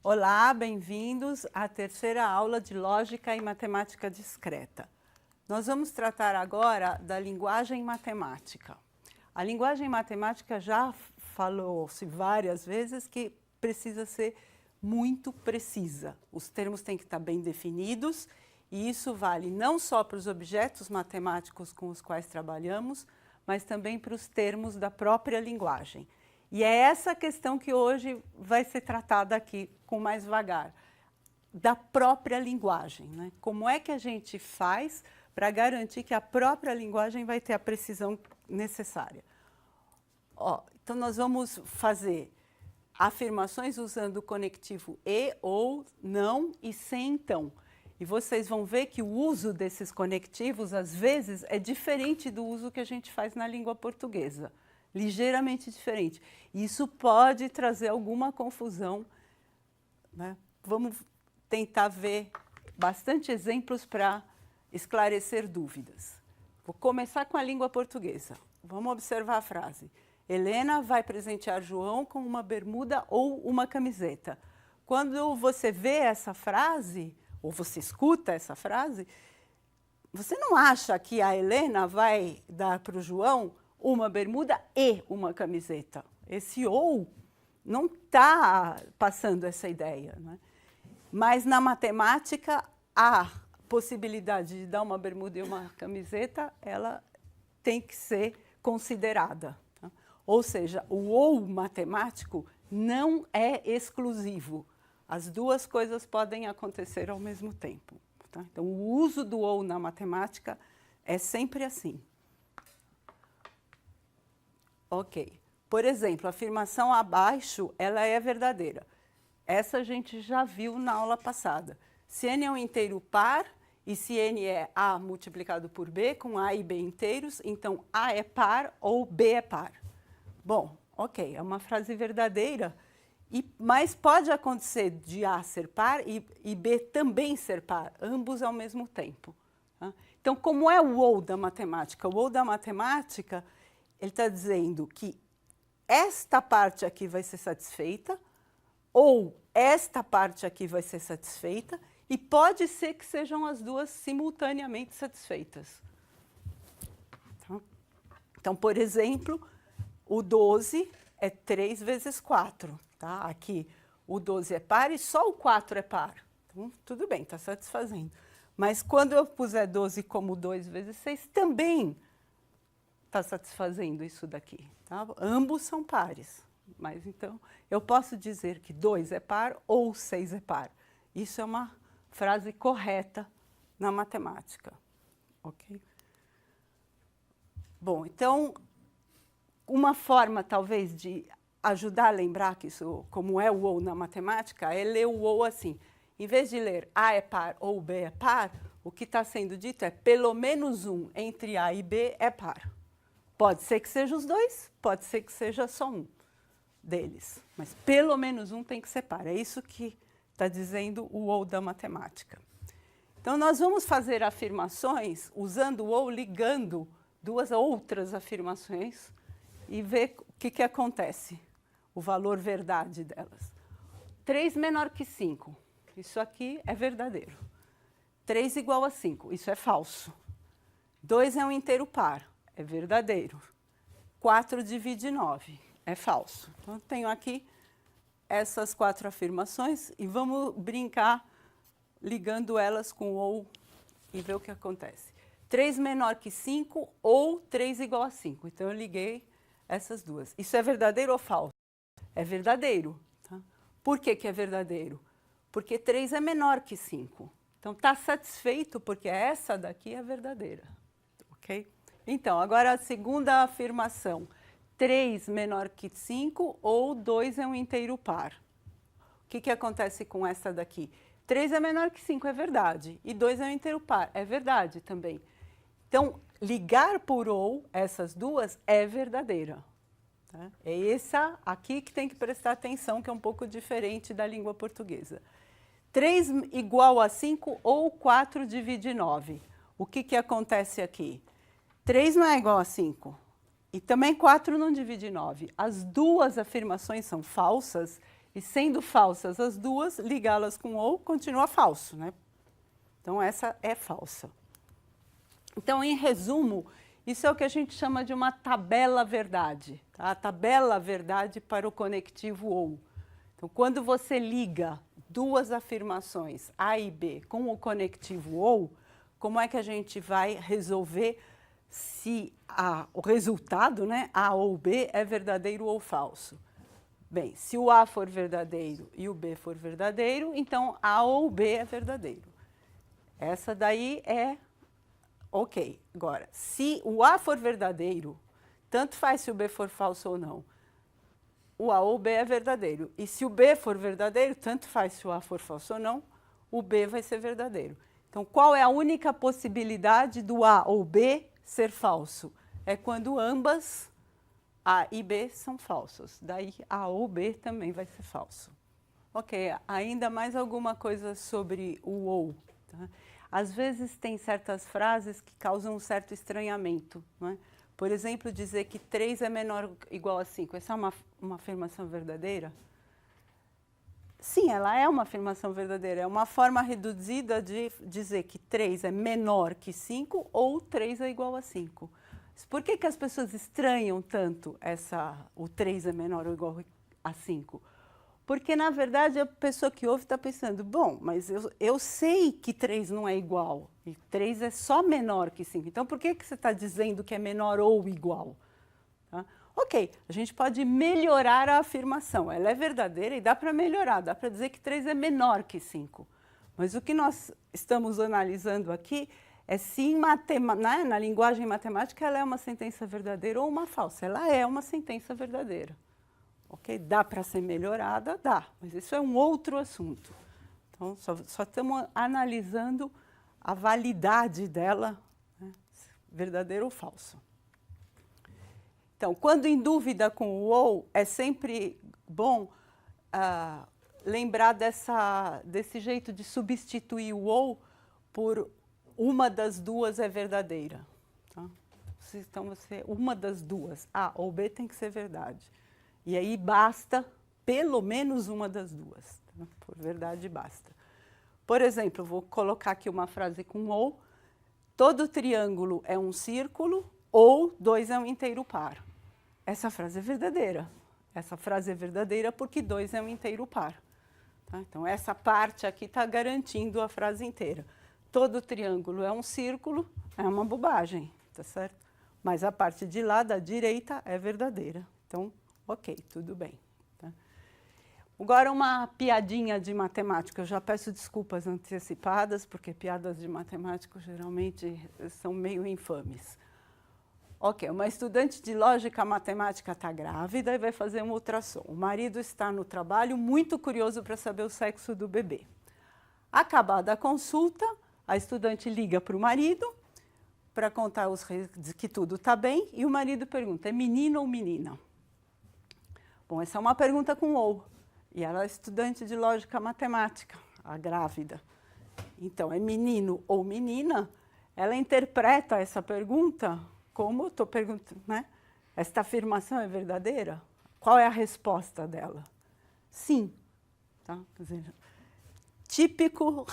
Olá, bem-vindos à terceira aula de Lógica e Matemática Discreta. Nós vamos tratar agora da linguagem matemática. A linguagem matemática já falou-se várias vezes que precisa ser muito precisa. Os termos têm que estar bem definidos e isso vale não só para os objetos matemáticos com os quais trabalhamos, mas também para os termos da própria linguagem. E é essa questão que hoje vai ser tratada aqui com mais vagar, da própria linguagem, né? Como é que a gente faz para garantir que a própria linguagem vai ter a precisão necessária? Então, nós vamos fazer afirmações usando o conectivo e, ou, não e sem então. E vocês vão ver que o uso desses conectivos, às vezes, é diferente do uso que a gente faz na língua portuguesa. Ligeiramente diferente. Isso pode trazer alguma confusão, né? Vamos tentar ver bastante exemplos para esclarecer dúvidas. Vou começar com a língua portuguesa. Vamos observar a frase. Helena vai presentear João com uma bermuda ou uma camiseta. Quando você vê essa frase, ou você escuta essa frase, você não acha que a Helena vai dar para o João uma bermuda e uma camiseta. Esse ou não está passando essa ideia, né? Mas na matemática, a possibilidade de dar uma bermuda e uma camiseta, ela tem que ser considerada. Tá? Ou seja, o ou matemático não é exclusivo. As duas coisas podem acontecer ao mesmo tempo. Tá? Então, o uso do ou na matemática é sempre assim. Ok. Por exemplo, a afirmação abaixo, ela é verdadeira. Essa a gente já viu na aula passada. Se n é um inteiro par, e se n é a multiplicado por b, com a e b inteiros, então a é par ou b é par. Bom, ok, é uma frase verdadeira, mas pode acontecer de a ser par e b também ser par, ambos ao mesmo tempo. Tá? Então, como é o ou da matemática? O ou da matemática, ele está dizendo que esta parte aqui vai ser satisfeita, ou esta parte aqui vai ser satisfeita, e pode ser que sejam as duas simultaneamente satisfeitas. Tá? Então, por exemplo, o 12 é 3 vezes 4. Tá? Aqui o 12 é par e só o 4 é par. Então, tudo bem, está satisfazendo. Mas quando eu puser 12 como 2 vezes 6, também está satisfazendo isso daqui. Tá? Ambos são pares. Mas, então, eu posso dizer que 2 é par ou 6 é par. Isso é uma frase correta na matemática. Ok? Bom, então, uma forma, talvez, de ajudar a lembrar que isso, como é o ou na matemática, é ler o ou assim. Em vez de ler A é par ou B é par, o que está sendo dito é pelo menos um entre A e B é par. Pode ser que seja os dois, pode ser que seja só um deles. Mas pelo menos um tem que ser par. É isso que está dizendo o ou da matemática. Então, nós vamos fazer afirmações usando o ou ligando duas outras afirmações e ver o que acontece, o valor verdade delas. 3 menor que 5. Isso aqui é verdadeiro. 3 igual a 5. Isso é falso. 2 é um inteiro par. É verdadeiro. 4 divide 9. É falso. Então, eu tenho aqui essas 4 afirmações e vamos brincar ligando elas com ou e ver o que acontece. 3 menor que 5 ou 3 igual a 5. Então, eu liguei essas duas. Isso é verdadeiro ou falso? É verdadeiro. Tá? Por que que é verdadeiro? Porque 3 é menor que 5. Então, está satisfeito porque essa daqui é verdadeira. Ok? Então, agora a segunda afirmação. 3 menor que 5 ou 2 é um inteiro par. O que acontece com essa daqui? 3 é menor que 5, é verdade. E 2 é um inteiro par, é verdade também. Então, ligar por ou, essas duas, é verdadeira. Tá? É essa aqui que tem que prestar atenção, que é um pouco diferente da língua portuguesa. 3 igual a 5 ou 4 divide 9. O que acontece aqui? 3 não é igual a 5. E também 4 não divide 9. As duas afirmações são falsas E sendo falsas as duas, ligá-las com ou continua falso, né? Então, essa é falsa. Então, em resumo, isso é o que a gente chama de uma tabela verdade, tá? A tabela verdade para o conectivo ou. Então, quando você liga duas afirmações, A e B, com o conectivo ou, como é que a gente vai resolver se o resultado, né, A ou B, é verdadeiro ou falso? Bem, se o A for verdadeiro e o B for verdadeiro, então A ou B é verdadeiro. Essa daí é ok. Agora, se o A for verdadeiro, tanto faz se o B for falso ou não, o A ou o B é verdadeiro. E se o B for verdadeiro, tanto faz se o A for falso ou não, o B vai ser verdadeiro. Então, qual é a única possibilidade do A ou B ser falso? É quando ambas, A e B, são falsos. Daí, A ou B também vai ser falso. Ok, ainda mais alguma coisa sobre o ou. Tá? Às vezes, tem certas frases que causam um certo estranhamento, não é? Por exemplo, dizer que 3 é menor ou igual a 5. Essa é uma afirmação verdadeira? Sim, ela é uma afirmação verdadeira. É uma forma reduzida de dizer que 3 é menor que 5 ou 3 é igual a 5. Por que que as pessoas estranham tanto o 3 é menor ou igual a 5? Porque, na verdade, a pessoa que ouve está pensando, bom, mas eu sei que 3 não é igual, e 3 é só menor que 5. Então, por que que você está dizendo que é menor ou igual? Tá? Ok, a gente pode melhorar a afirmação. Ela é verdadeira e dá para melhorar, dá para dizer que 3 é menor que 5. Mas o que nós estamos analisando aqui é se na linguagem matemática ela é uma sentença verdadeira ou uma falsa. Ela é uma sentença verdadeira. Ok? Dá para ser melhorada? Dá, mas isso é um outro assunto. Então, só estamos analisando a validade dela, né? Verdadeiro ou falso. Então, quando em dúvida com o ou, é sempre bom lembrar desse jeito de substituir o ou por uma das duas é verdadeira. Tá? Então, uma das duas, A ou B, tem que ser verdade. E aí basta pelo menos uma das duas. Tá? Por verdade, basta. Por exemplo, vou colocar aqui uma frase com ou. Todo triângulo é um círculo ou 2 é um inteiro par. Essa frase é verdadeira. Essa frase é verdadeira porque 2 é um inteiro par. Tá? Então, essa parte aqui está garantindo a frase inteira. Todo triângulo é um círculo, é uma bobagem, tá certo? Mas a parte de lá, da direita, é verdadeira. Então, ok, tudo bem. Tá? Agora, uma piadinha de matemática. Eu já peço desculpas antecipadas, porque piadas de matemática geralmente são meio infames. Ok, uma estudante de lógica matemática está grávida e vai fazer um ultrassom. O marido está no trabalho, muito curioso para saber o sexo do bebê. Acabada a consulta, a estudante liga para o marido para contar que tudo está bem e o marido pergunta, é menino ou menina? Bom, essa é uma pergunta com ou. E ela é estudante de lógica matemática, a grávida. Então, é menino ou menina? Ela interpreta essa pergunta como, estou perguntando, né? Esta afirmação é verdadeira? Qual é a resposta dela? Sim. Tá? Quer dizer, típico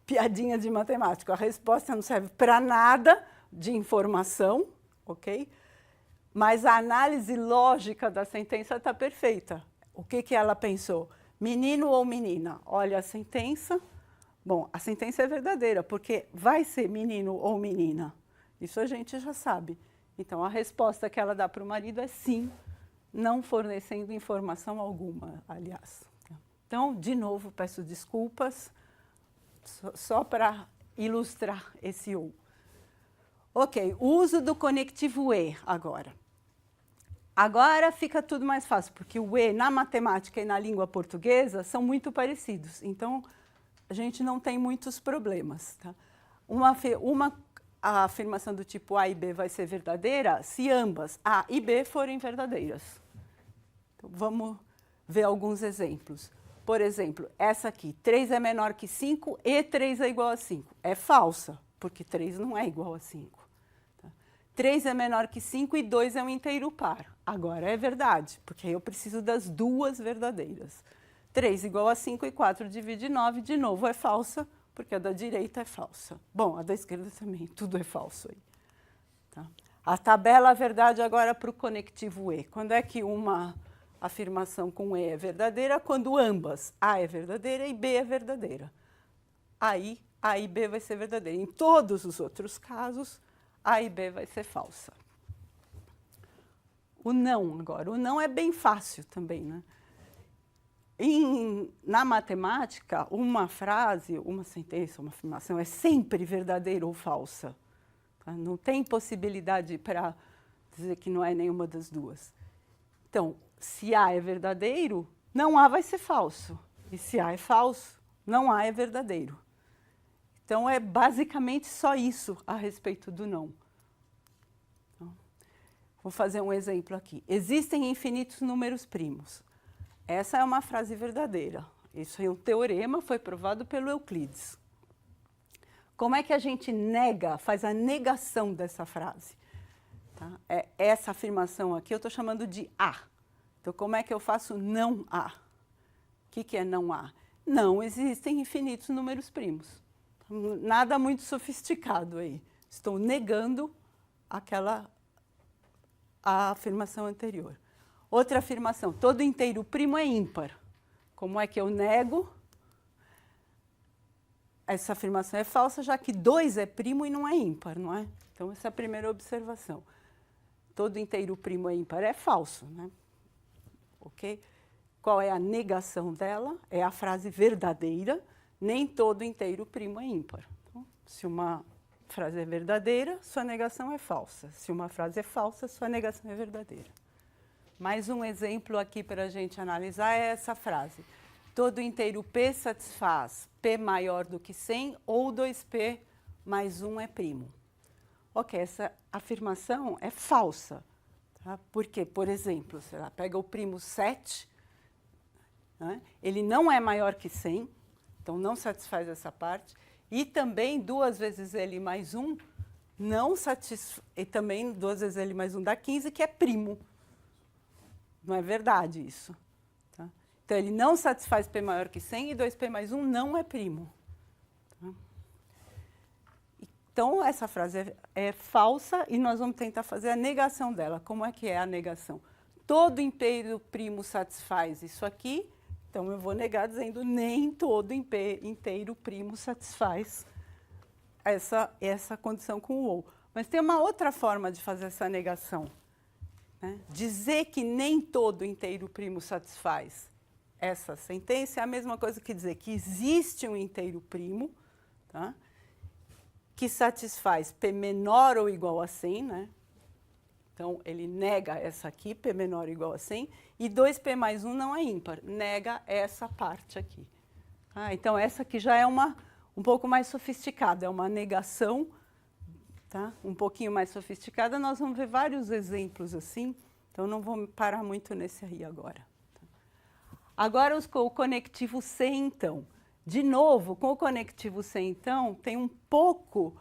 piadinha de matemática. A resposta não serve para nada de informação, ok? Mas a análise lógica da sentença está perfeita. O que ela pensou? Menino ou menina? Olha a sentença. Bom, a sentença é verdadeira, porque vai ser menino ou menina. Isso a gente já sabe. Então, a resposta que ela dá para o marido é sim, não fornecendo informação alguma, aliás. Então, de novo, peço desculpas, só para ilustrar esse ou. Ok, o uso do conectivo e agora. Agora fica tudo mais fácil, porque o e na matemática e na língua portuguesa são muito parecidos. Então, a gente não tem muitos problemas. Tá? A afirmação do tipo A e B vai ser verdadeira se ambas, A e B, forem verdadeiras. Então, vamos ver alguns exemplos. Por exemplo, essa aqui, 3 é menor que 5 e 3 é igual a 5. É falsa, porque 3 não é igual a 5. 3 é menor que 5 e 2 é um inteiro par. Agora é verdade, porque eu preciso das duas verdadeiras. 3 igual a 5 e 4 divide 9, de novo é falsa, porque a da direita é falsa. Bom, a da esquerda também, tudo é falso aí. Tá? A tabela, a verdade, agora para o conectivo E. Quando é que uma afirmação com E é verdadeira? Quando ambas, A é verdadeira e B é verdadeira. Aí, A e B vai ser verdadeira. Em todos os outros casos, A e B vai ser falsa. O não agora. O não é bem fácil também, né? Na matemática, uma frase, uma sentença, uma afirmação é sempre verdadeira ou falsa. Tá? Não tem possibilidade para dizer que não é nenhuma das duas. Então, se A é verdadeiro, não A vai ser falso. E se A é falso, não A é verdadeiro. Então, é basicamente só isso a respeito do não. Então, vou fazer um exemplo aqui. Existem infinitos números primos. Essa é uma frase verdadeira. Isso é um teorema, foi provado pelo Euclides. Como é que a gente nega, faz a negação dessa frase? Tá? Essa afirmação aqui eu estou chamando de A. Então, como é que eu faço não A? O que é não A? Não existem infinitos números primos. Nada muito sofisticado aí. Estou negando a afirmação anterior. Outra afirmação, todo inteiro primo é ímpar. Como é que eu nego? Essa afirmação é falsa, já que 2 é primo e não é ímpar, não é? Então, essa é a primeira observação. Todo inteiro primo é ímpar é falso, né? Ok? Qual é a negação dela? É a frase verdadeira, nem todo inteiro primo é ímpar. Então, se uma frase é verdadeira, sua negação é falsa. Se uma frase é falsa, sua negação é verdadeira. Mais um exemplo aqui para a gente analisar é essa frase. Todo inteiro P satisfaz P maior do que 100 ou 2P mais 1 é primo. Ok, essa afirmação é falsa. Tá? Porque, por exemplo, sei lá, pega o primo 7, né? Ele não é maior que 100, então não satisfaz essa parte. E também 2 vezes ele mais 1 não satisfaz. E também 2 vezes ele mais 1 dá 15, que é primo. Não é verdade isso. Tá? Então, ele não satisfaz P maior que 100 e 2P mais 1 não é primo. Tá? Então, essa frase é falsa e nós vamos tentar fazer a negação dela. Como é que é a negação? Todo inteiro primo satisfaz isso aqui, então eu vou negar dizendo nem todo inteiro primo satisfaz essa condição com o ou. Mas tem uma outra forma de fazer essa negação. Né? Dizer que nem todo inteiro primo satisfaz essa sentença é a mesma coisa que dizer que existe um inteiro primo, tá? Que satisfaz P menor ou igual a 100, né? Então, ele nega essa aqui, P menor ou igual a 100, e 2P mais 1 não é ímpar, nega essa parte aqui. Ah, então, essa aqui já é um pouco mais sofisticada, é uma negação. Tá? Um pouquinho mais sofisticada, nós vamos ver vários exemplos assim, então não vou parar muito nesse aí agora. Agora, o conectivo C, então. De novo, com o conectivo C, então, tem um pouco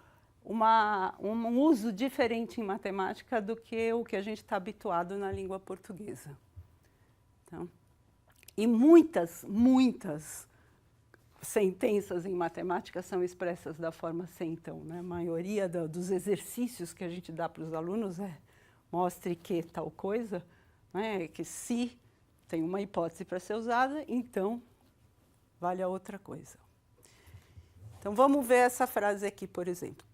um uso diferente em matemática do que o que a gente está habituado na língua portuguesa. Então, e muitas sentenças em matemática são expressas da forma C, então. Né? A maioria dos exercícios que a gente dá para os alunos é mostre que tal coisa, né? Que se tem uma hipótese para ser usada, então vale a outra coisa. Então, vamos ver essa frase aqui, por exemplo.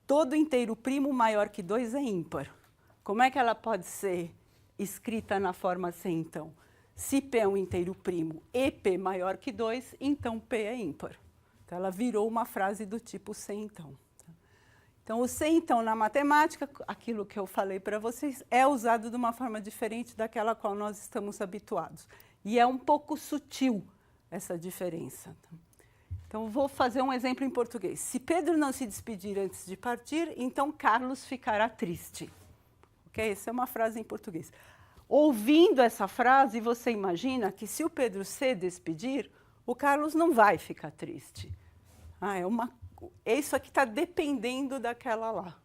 Todo inteiro primo maior que 2 é ímpar. Como é que ela pode ser escrita na forma C, então? Se P é um inteiro primo e P maior que 2, então P é ímpar. Então, ela virou uma frase do tipo C, então. Então, o C, então, na matemática, aquilo que eu falei para vocês, é usado de uma forma diferente daquela a qual nós estamos habituados. E é um pouco sutil essa diferença. Então, vou fazer um exemplo em português. Se Pedro não se despedir antes de partir, então Carlos ficará triste. Okay? Essa é uma frase em português. Ouvindo essa frase, você imagina que se o Pedro se despedir, o Carlos não vai ficar triste. Isso aqui está dependendo daquela lá.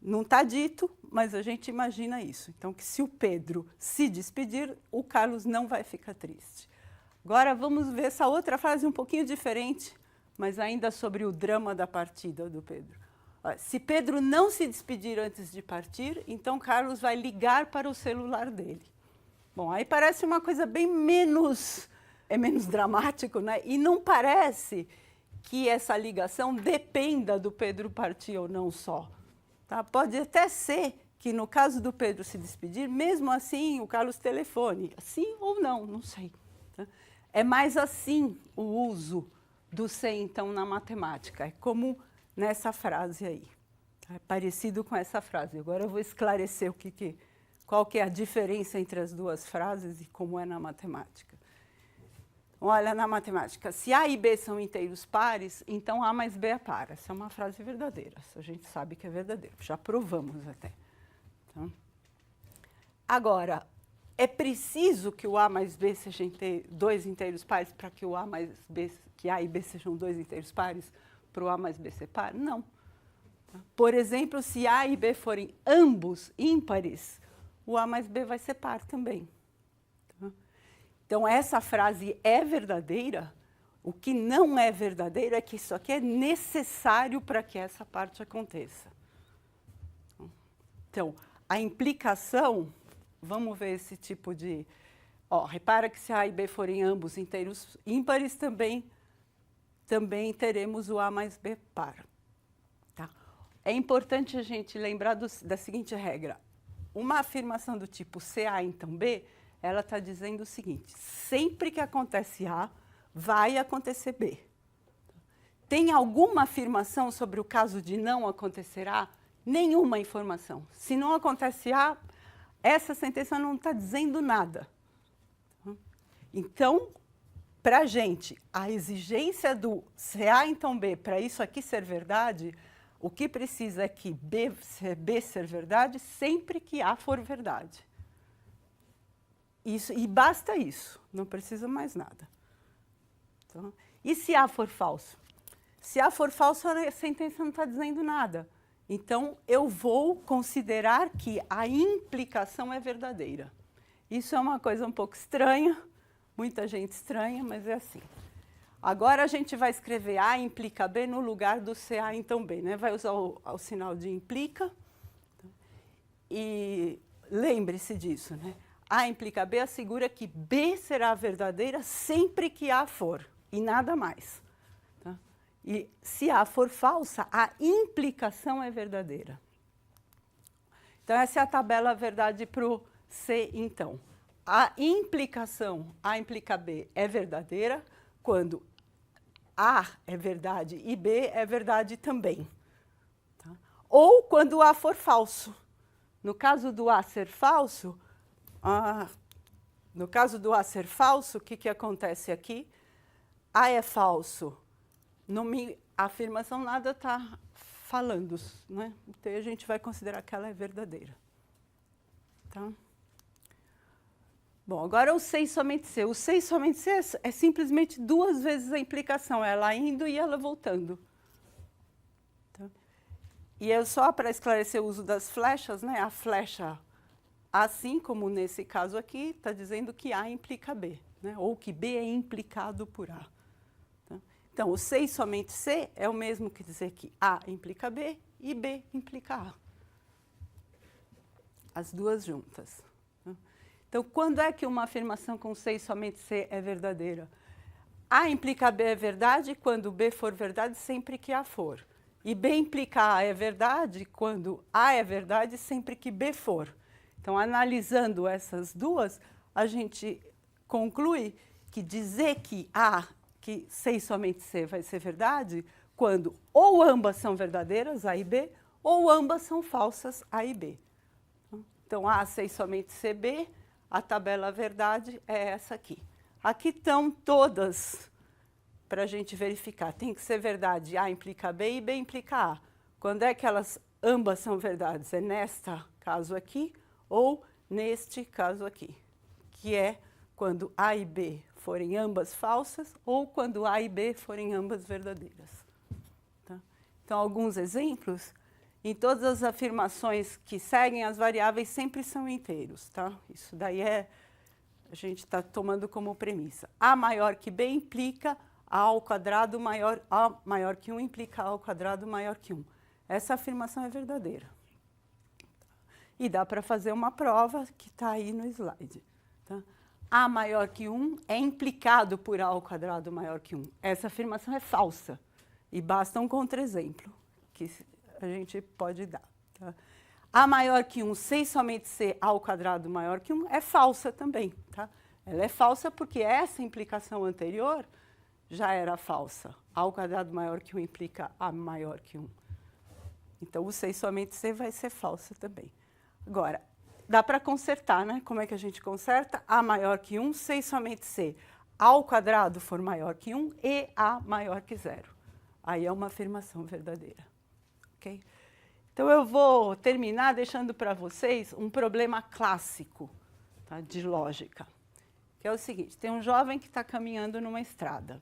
Não está dito, mas a gente imagina isso. Então, que se o Pedro se despedir, o Carlos não vai ficar triste. Agora, vamos ver essa outra frase um pouquinho diferente, mas ainda sobre o drama da partida do Pedro. Se Pedro não se despedir antes de partir, então Carlos vai ligar para o celular dele. Bom, aí parece uma coisa bem menos dramático, né? E não parece que essa ligação dependa do Pedro partir ou não só. Tá? Pode até ser que, no caso do Pedro se despedir, mesmo assim o Carlos telefone. Sim ou não, não sei. Tá? É mais assim o uso do se, então, na matemática. É como nessa frase aí. Tá? É parecido com essa frase. Agora eu vou esclarecer qual que é a diferença entre as duas frases e como é na matemática. Olha, na matemática, se A e B são inteiros pares, então A mais B é par. Essa é uma frase verdadeira. Essa a gente sabe que é verdadeira. Já provamos até. Então, agora, é preciso que o A mais B sejam dois inteiros pares para que que A e B sejam dois inteiros pares para o A mais B ser par? Não. Por exemplo, se A e B forem ambos ímpares, o A mais B vai ser par também. Então, essa frase é verdadeira. O que não é verdadeiro é que isso aqui é necessário para que essa parte aconteça. Então, a implicação, vamos ver esse tipo de... repara que se A e B forem ambos inteiros ímpares, também teremos o A mais B par. Tá? É importante a gente lembrar da seguinte regra. Uma afirmação do tipo se A, então B, ela está dizendo o seguinte: sempre que acontece A, vai acontecer B. Tem alguma afirmação sobre o caso de não acontecer A? Nenhuma informação. Se não acontece A, essa sentença não está dizendo nada. Então, para a gente, a exigência do se A, então B, para isso aqui ser verdade, o que precisa é que B ser verdade sempre que A for verdade. Isso, e basta isso, não precisa mais nada. Então, e se A for falso? Se A for falso, a sentença não está dizendo nada. Então, eu vou considerar que a implicação é verdadeira. Isso é uma coisa um pouco estranha, muita gente estranha, mas é assim. Agora, a gente vai escrever A implica B no lugar do se A, então B. Né? Vai usar o sinal de implica. E lembre-se disso, né? A implica B assegura que B será verdadeira sempre que A for, e nada mais. Tá? E se A for falsa, a implicação é verdadeira. Então, essa é a tabela verdade para o C, então. A implicação, A implica B, é verdadeira quando A é verdade e B é verdade também. Tá? Ou quando A for falso. No caso do A ser falso, o que acontece aqui? A é falso. A afirmação nada está falando, né? Então, a gente vai considerar que ela é verdadeira. Tá? Bom, agora o se e somente se. O se e somente se é simplesmente duas vezes a implicação, ela indo e ela voltando. Tá? E eu só para esclarecer o uso das flechas, né? A flecha, assim como nesse caso aqui, está dizendo que A implica B, né? Ou que B é implicado por A. Tá? Então, o se e somente se é o mesmo que dizer que A implica B e B implica A. As duas juntas. Tá? Então, quando é que uma afirmação com se e somente se é verdadeira? A implica B é verdade quando B for verdade sempre que A for. E B implica A é verdade quando A é verdade sempre que B for. Então, analisando essas duas, a gente conclui que dizer que se e somente se vai ser verdade quando ou ambas são verdadeiras, A e B, ou ambas são falsas, A e B. Então, A, se e somente se, B, a tabela verdade é essa aqui. Aqui estão todas para a gente verificar. Tem que ser verdade, A implica B e B implica A. Quando é que elas ambas são verdades? É neste caso aqui ou neste caso aqui, que é quando A e B forem ambas falsas ou quando A e B forem ambas verdadeiras. Tá? Então, alguns exemplos. em todas as afirmações que seguem, as variáveis sempre são inteiros, tá? Isso daí a gente está tomando como premissa. A maior que B implica A ao quadrado maior, A maior que 1 implica A ao quadrado maior que 1. Essa afirmação é verdadeira. E dá para fazer uma prova que está aí no slide. Tá? A maior que 1 é implicado por A ao quadrado maior que 1. Essa afirmação é falsa. E basta um contra-exemplo que a gente pode dar. Tá? A maior que 1 sem somente ser A ao quadrado maior que 1 é falsa também. Tá? Ela é falsa porque essa implicação anterior já era falsa. A ao quadrado maior que 1 implica A maior que 1. Então, o 6 somente C vai ser falsa também. Agora, dá para consertar, né? Como é que a gente conserta? A maior que 1, 6 somente C. A ao quadrado for maior que 1 e A maior que 0. Aí é uma afirmação verdadeira. Okay? Então, eu vou terminar deixando para vocês um problema clássico, tá, de lógica. Que é o seguinte, tem um jovem que está caminhando numa estrada.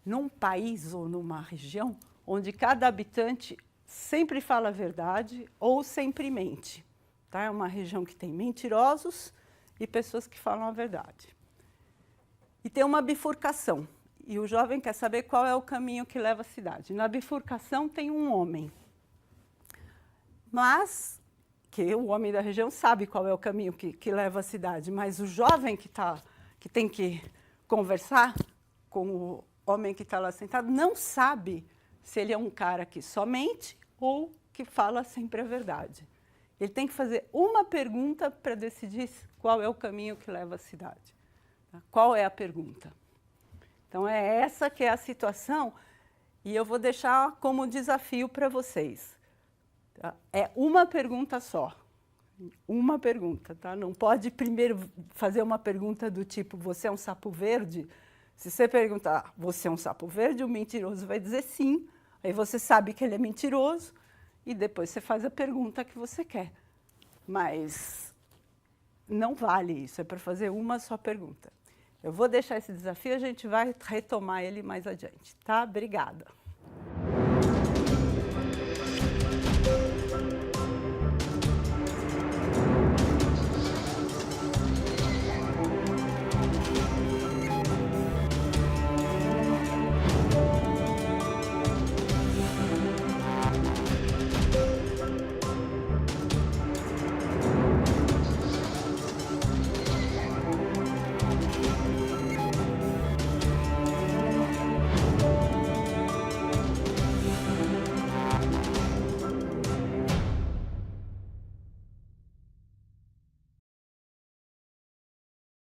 Num país ou numa região onde cada habitante sempre fala a verdade ou sempre mente. Tá? É uma região que tem mentirosos e pessoas que falam a verdade. E tem uma bifurcação. E o jovem quer saber qual é o caminho que leva à cidade. Na bifurcação tem um homem. Mas, que o homem da região sabe qual é o caminho que leva à cidade. Mas o jovem que tem que conversar com o homem que está lá sentado não sabe se ele é um cara que só mente ou que fala sempre a verdade. Ele tem que fazer uma pergunta para decidir qual é o caminho que leva à cidade. Tá? Qual é a pergunta? Então, é essa que é a situação e eu vou deixar como desafio para vocês. Tá? É uma pergunta só. Uma pergunta, tá? Não pode primeiro fazer uma pergunta do tipo, você é um sapo verde? Se você perguntar, você é um sapo verde, o mentiroso vai dizer sim. Aí você sabe que ele é mentiroso e depois você faz a pergunta que você quer. Mas não vale isso, é para fazer uma só pergunta. Eu vou deixar esse desafio, a gente vai retomar ele mais adiante, tá? Obrigada.